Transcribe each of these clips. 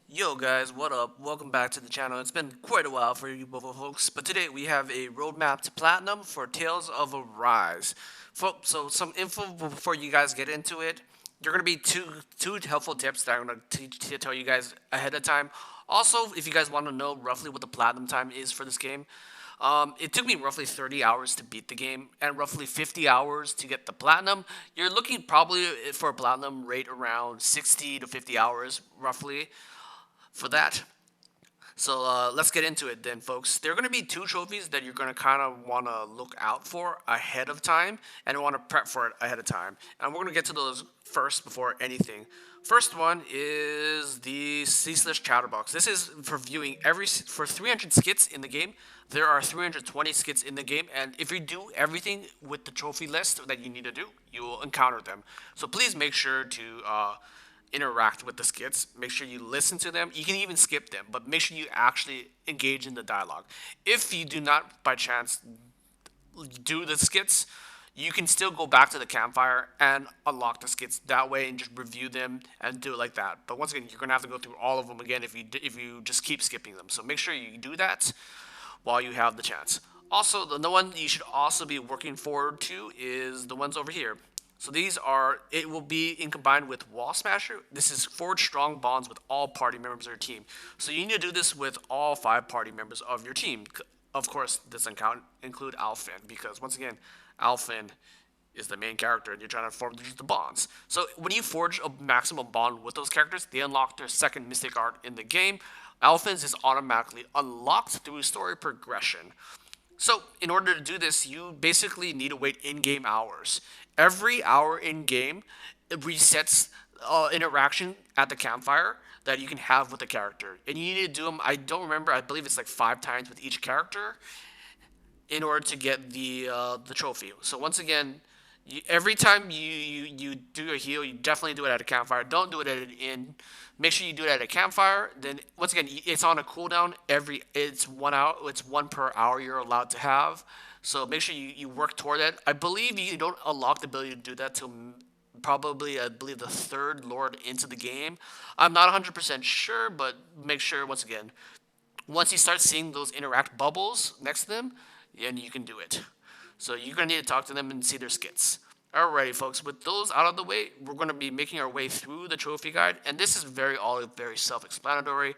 Yo guys, what up? Welcome back to the channel. It's been quite a while for you both folks, but today we have a roadmap to platinum for Tales of Arise. So some info before you guys get into it. There are going to be two helpful tips that I'm going to tell you guys ahead of time. Also, if you guys want to know roughly what the platinum time is for this game, it took me roughly 30 hours to beat the game and roughly 50 hours to get the platinum. You're looking probably for a platinum rate around 60 to 50 hours roughly for that. So let's get into it then, folks. There are going to be two trophies that you're going to kind of want to look out for ahead of time and want to prep for it ahead of time. And we're going to get to those first before anything. First one is the ceaseless chatterbox. This is for viewing for 300 skits in the game. There are 320 skits in the game, and if you do everything with the trophy list that you need to do, you will encounter them. So please make sure to interact with the skits. Make sure you listen to them. You can even skip them, but make sure you actually engage in the dialogue. If you do not, by chance, do the skits, you can still go back to the campfire and unlock the skits that way and just review them and do it like that. But once again, you're gonna have to go through all of them again if you just keep skipping them. So make sure you do that while you have the chance. Also, the one you should also be working forward to is the ones over here. So these are, it will be in combined with Wall Smasher. This is forge strong bonds with all party members of your team. So you need to do this with all 5 party members of your team. Of course, this doesn't include Alfin, because once again, Alfin is the main character and you're trying to form the bonds. So when you forge a maximum bond with those characters, they unlock their second mystic art in the game. Alfin's is automatically unlocked through story progression. So, in order to do this, you basically need to wait in-game hours. Every hour in-game, it resets interaction at the campfire that you can have with the character. And you need to do them, I don't remember, I believe it's like 5 times with each character in order to get the trophy. So once again, every time you do a heal, you definitely do it at a campfire. Don't do it at an inn. Make sure you do it at a campfire. Then once again, it's on a cooldown. It's 1 hour. It's 1 per hour you're allowed to have. So make sure you work toward that. I believe you don't unlock the ability to do that till probably I believe the third lord into the game. I'm not 100% sure, but make sure once again, once you start seeing those interact bubbles next to them, then you can do it. So you're going to need to talk to them and see their skits. Alrighty, folks, with those out of the way, we're going to be making our way through the trophy guide, and this is very self-explanatory.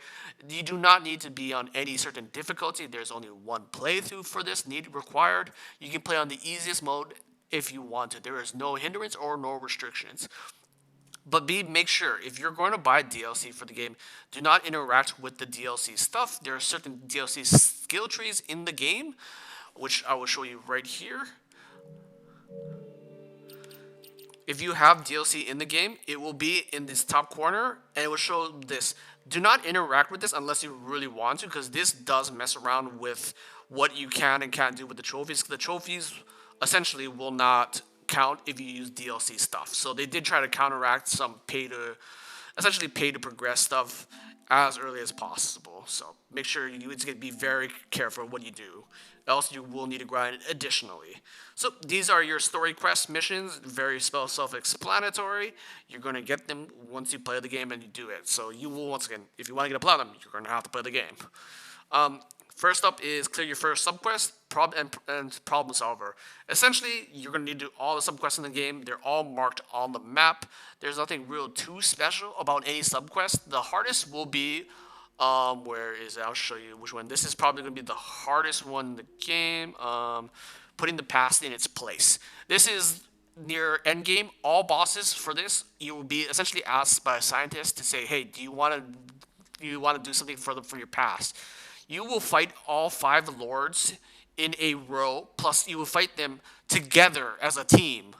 You do not need to be on any certain difficulty. There's only one playthrough for this required. You can play on the easiest mode if you want to. There is no hindrance or no restrictions. But make sure if you're going to buy DLC for the game, do not interact with the DLC stuff. There are certain DLC skill trees in the game, which I will show you right here. If you have DLC in the game, it will be in this top corner and it will show this. Do not interact with this unless you really want to, because this does mess around with what you can and can't do with the trophies. The trophies essentially will not count if you use DLC stuff. So they did try to counteract some essentially pay to progress stuff as early as possible. So make sure you need to be very careful what you do. Else you will need to grind additionally. So these are your story quest missions, very self-explanatory. You're going to get them once you play the game and you do it. So you will, once again, if you want to get a platinum, you're going to have to play the game. First up is clear your first subquest and problem solver. Essentially, you're going to need to do all the subquests in the game. They're all marked on the map. There's nothing real too special about any subquest. The hardest will be, where is it? I'll show you which one. This is probably going to be the hardest one in the game. Putting the past in its place. This is near end game. All bosses for this, you will be essentially asked by a scientist to say, hey, do you want to do something for your past? You will fight all 5 lords in a row, plus you will fight them together as a team.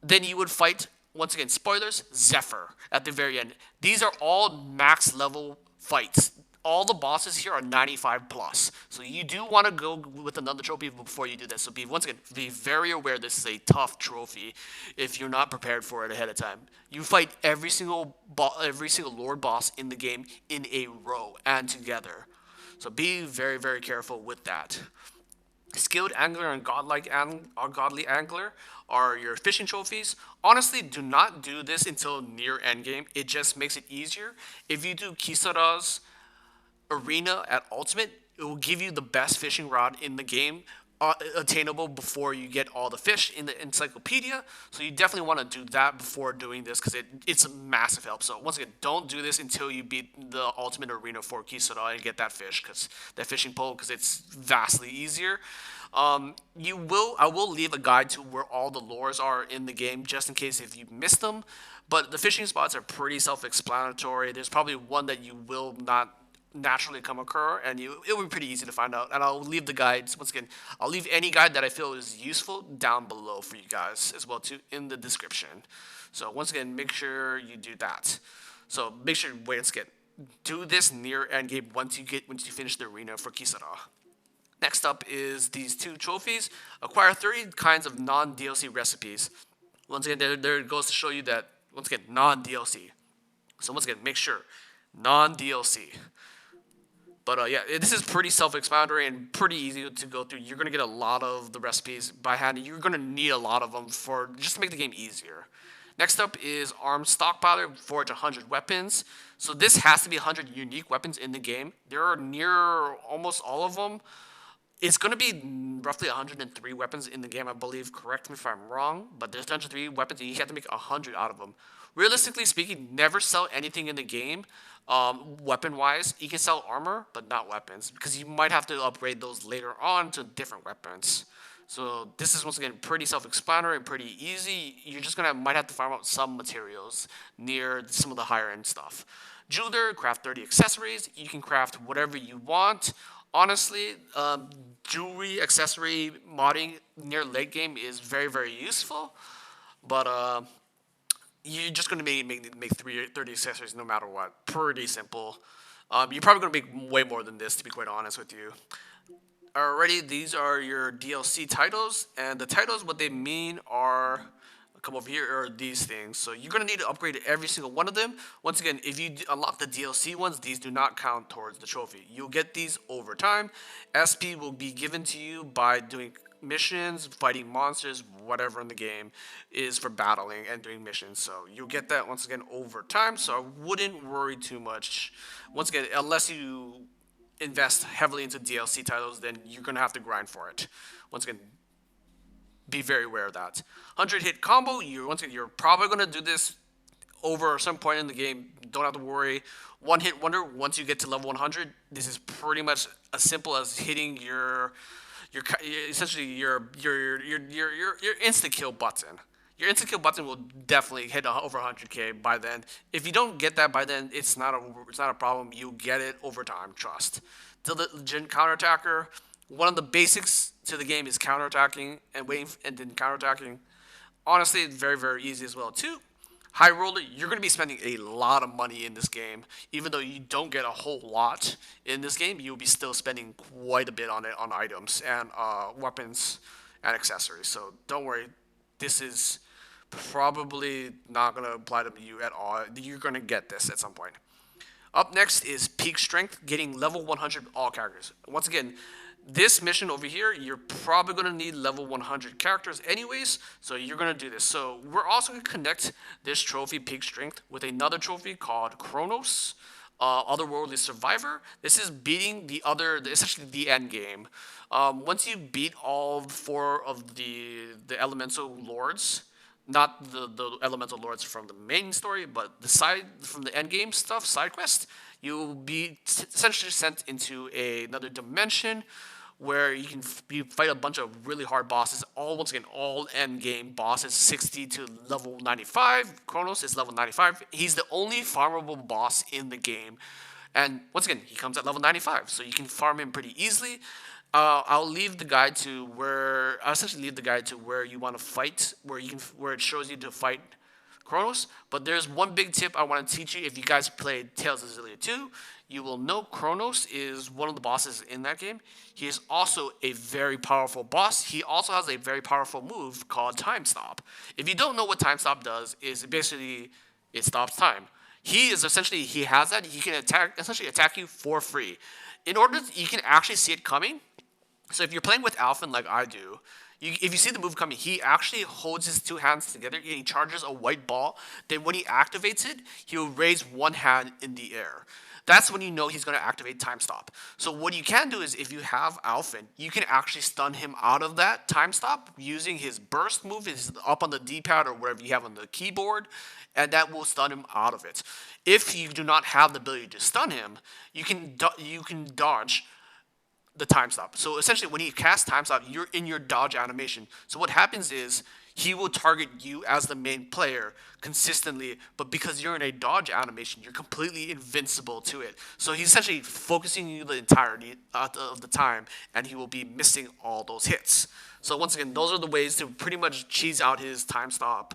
Then you would fight, once again, spoilers, Zephyr at the very end. These are all max level fights. All the bosses here are 95 plus. So you do want to go with another trophy before you do this. So once again, be very aware this is a tough trophy if you're not prepared for it ahead of time. You fight every single lord boss in the game in a row and together. So be very careful with that. Skilled angler and godly angler are your fishing trophies. Honestly, do not do this until near end game. It just makes it easier. If you do Kisara's arena at ultimate, it will give you the best fishing rod in the game, attainable before you get all the fish in the encyclopedia. So you definitely want to do that before doing this because it's a massive help. So once again, don't do this until you beat the ultimate arena for Kisara and get that fish, because that fishing pole, because it's vastly easier. I will leave a guide to where all the lures are in the game, just in case if you miss them. But the fishing spots are pretty self-explanatory. There's probably one that you will not naturally come occur, and it will be pretty easy to find out. And I'll leave the guides, once again, I'll leave any guide that I feel is useful down below for you guys as well too, in the description. So once again, make sure you do that. So make sure, once again, do this near end game once you finish the arena for Kisara. Next up is these two trophies. Acquire 30 kinds of non-DLC recipes. Once again, there it goes to show you that, once again, non-DLC. So once again, make sure, non-DLC. But yeah, this is pretty self-explanatory and pretty easy to go through. You're gonna get a lot of the recipes by hand. You're gonna need a lot of them for just to make the game easier. Next up is Armed Stockpiler, forge 100 weapons. So this has to be 100 unique weapons in the game. There are near almost all of them. It's going to be roughly 103 weapons in the game, I believe. Correct me if I'm wrong, but there's 103 weapons, and you have to make 100 out of them. Realistically speaking, never sell anything in the game, weapon-wise. You can sell armor, but not weapons, because you might have to upgrade those later on to different weapons. So this is, once again, pretty self-explanatory and pretty easy. You're just might have to farm out some materials near some of the higher end stuff. Jeweler, craft 30 accessories. You can craft whatever you want. Honestly, jewelry accessory modding near late game is very, very useful, but you're just going to make 30 accessories no matter what. Pretty simple. You're probably going to make way more than this, to be quite honest with you. Alrighty, these are your DLC titles, and the titles, what they mean are, come over here, are these things. So you're going to need to upgrade every single one of them. Once again, if you unlock the DLC ones, these do not count towards the trophy. You'll get these over time. SP will be given to you by doing missions, fighting monsters, whatever in the game is for battling and doing missions. So you'll get that, once again, over time. So I wouldn't worry too much. Once again, unless you invest heavily into DLC titles, then you're going to have to grind for it. Once again, be very aware of that. 100 hit combo, you're probably going to do this over some point in the game. Don't have to worry. One hit wonder, once you get to level 100, this is pretty much as simple as hitting your essentially your insta kill button. Your instant kill button will definitely hit over 100k by then. If you don't get that by then, it's not a problem. You get it over time. Trust. Diligent counterattacker. One of the basics to the game is counterattacking and waiting and then counterattacking. Honestly, very, very easy as well too. High roller, you're going to be spending a lot of money in this game. Even though you don't get a whole lot in this game, you'll be still spending quite a bit on it, on items and weapons and accessories. So don't worry. This is probably not going to apply to you at all. You're going to get this at some point. Up next is Peak Strength, getting level 100 all characters. Once again, this mission over here, you're probably going to need level 100 characters anyways, so you're going to do this. So we're also going to connect this trophy, Peak Strength, with another trophy called Chronos, Otherworldly Survivor. This is beating essentially the end game. Once you beat all 4 of the elemental lords, not the elemental lords from the main story, but from the end game stuff, side quest, you'll be essentially sent into another dimension where you fight a bunch of really hard bosses. Once again, all end game bosses, 60 to level 95. Kronos is level 95. He's the only farmable boss in the game, and once again, he comes at level 95, so you can farm him pretty easily. I'll leave the guide to where you want to fight, where it shows you to fight Kronos. But there's one big tip I want to teach you. If you guys played Tales of Xillia 2, you will know Kronos is one of the bosses in that game. He is also a very powerful boss. He also has a very powerful move called Time Stop. If you don't know what Time Stop does, is basically it stops time. He can essentially attack you for free. In order you can actually see it coming, So if you're playing with Alphen like I do, if you see the move coming, he actually holds his two hands together and he charges a white ball. Then when he activates it, he'll raise one hand in the air. That's when you know he's going to activate time stop. So what you can do is if you have Alphen, you can actually stun him out of that time stop using his burst move, is up on the D-pad or wherever you have on the keyboard, and that will stun him out of it. If you do not have the ability to stun him, you can dodge the time stop. So essentially, when he casts time stop, you're in your dodge animation. So what happens is he will target you as the main player consistently, but because you're in a dodge animation, you're completely invincible to it. So he's essentially focusing you the entirety of the time, and he will be missing all those hits. So once again, those are the ways to pretty much cheese out his time stop.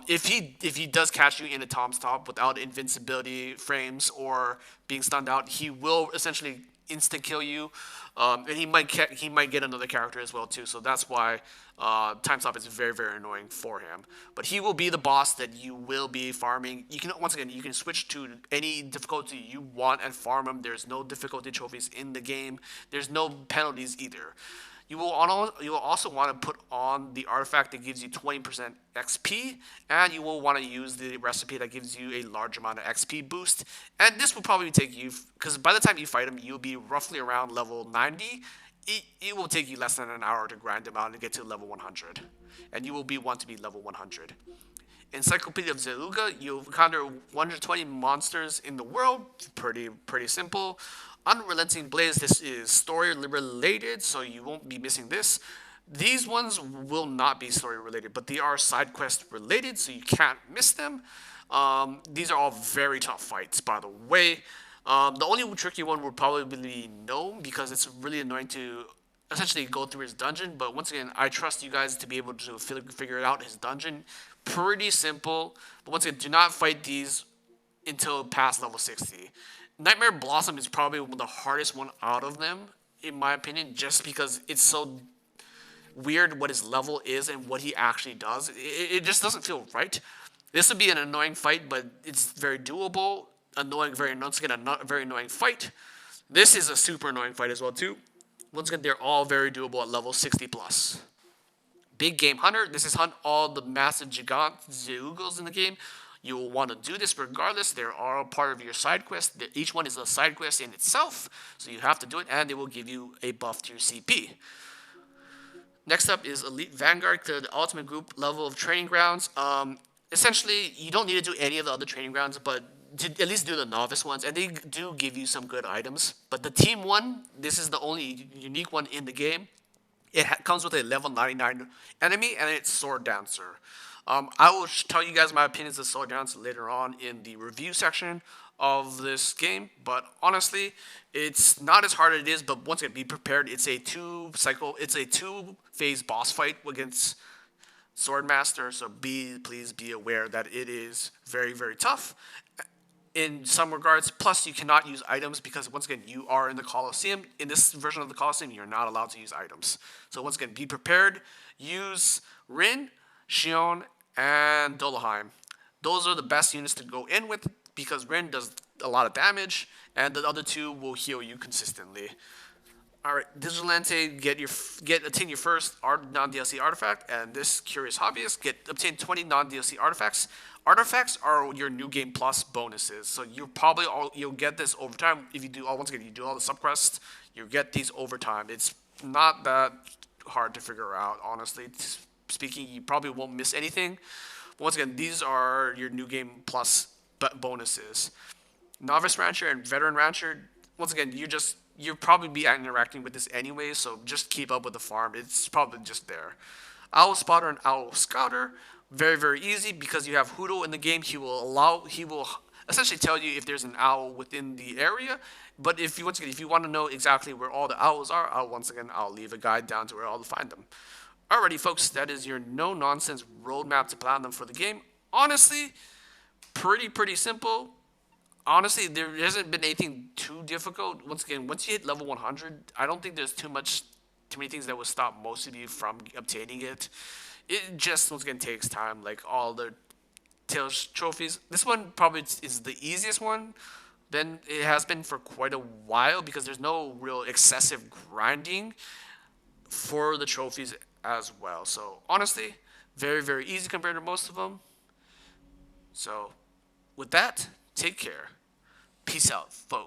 If he does catch you in a time stop without invincibility frames or being stunned out, he will essentially instant kill you, and he might get another character as well too. So that's why time stop is very very annoying for him. But he will be the boss that you will be farming. You can once again you can switch to any difficulty you want and farm him. There's no difficulty trophies in the game. There's no penalties either. You will also want to put on the artifact that gives you 20% XP, and you will want to use the recipe that gives you a large amount of XP boost. And this will probably take you, because by the time you fight him, you'll be roughly around level 90. It will take you less than an hour to grind him out and get to level 100, and you will want to be level 100. Encyclopedia of Zeluga, you'll encounter 120 monsters in the world. Pretty simple. Unrelenting Blaze, this is story related, so you won't be missing this. These ones will not be story related, but they are side quest related, so you can't miss them. These are all very tough fights, by the way. The only tricky one would probably be Gnome, because it's really annoying to essentially go through his dungeon. But once again, I trust you guys to be able to figure it out. His dungeon, pretty simple. But once again, do not fight these until past level 60. Nightmare Blossom is probably the hardest one out of them, in my opinion, just because it's so weird what his level is and what he actually does. It just doesn't feel right. This would be an annoying fight, but it's very doable. Once again, a very annoying fight. This is a super annoying fight as well too. Once again, they're all very doable at level 60 plus. Big Game Hunter. This is hunt all the massive gigant Zeugles in the game. You will want to do this regardless. They are a part of your side quest. Each one is a side quest in itself, so you have to do it, and they will give you a buff to your CP. Next up is Elite Vanguard, the ultimate group level of training grounds. Essentially, you don't need to do any of the other training grounds, but to at least do the novice ones, and they do give you some good items. But the team one, this is the only unique one in the game. It comes with a level 99 enemy, and it's Sword Dancer. I will tell you guys my opinions of Sword Dancer later on in the review section of this game, but honestly, it's not as hard as it is. But once again, be prepared. It's a two-phase boss fight against Swordmaster, so please be aware that it is very very tough in some regards. Plus, you cannot use items because once again, you are in the Colosseum. In this version of the Colosseum, you're not allowed to use items. So once again, be prepared. Use Rin, Shion, and Dolheim. Those are the best units to go in with because Rin does a lot of damage, and the other two will heal you consistently. All right, Vigilante, obtain your first non-DLC artifact, and this Curious Hobbyist, obtain 20 non-DLC artifacts. Artifacts are your new game plus bonuses, so you'll get this over time. If you do once again, you do all the subquests, you get these over time. It's not that hard to figure out, honestly speaking. You probably won't miss anything. But once again, these are your new game plus bonuses. Novice Rancher and Veteran Rancher. Once again, you'll probably be interacting with this anyway, so just keep up with the farm. It's probably just there. Owl Spotter and Owl Scouter, very very easy because you have Hoodle in the game. He will essentially tell you if there's an owl within the area. But if you want to know exactly where all the owls are, I'll leave a guide down to where I'll find them. Alrighty, folks, that is your no nonsense roadmap to platinum for the game. Honestly, pretty simple. Honestly, there hasn't been anything too difficult. Once again, once you hit level 100, I don't think there's too many things that will stop most of you from obtaining it. It just, once again, takes time, like all the Tales trophies. This one probably is the easiest one. Then it has been for quite a while because there's no real excessive grinding. for the trophies as well. So honestly, very, very easy compared to most of them. So with that, take care. Peace out, folks.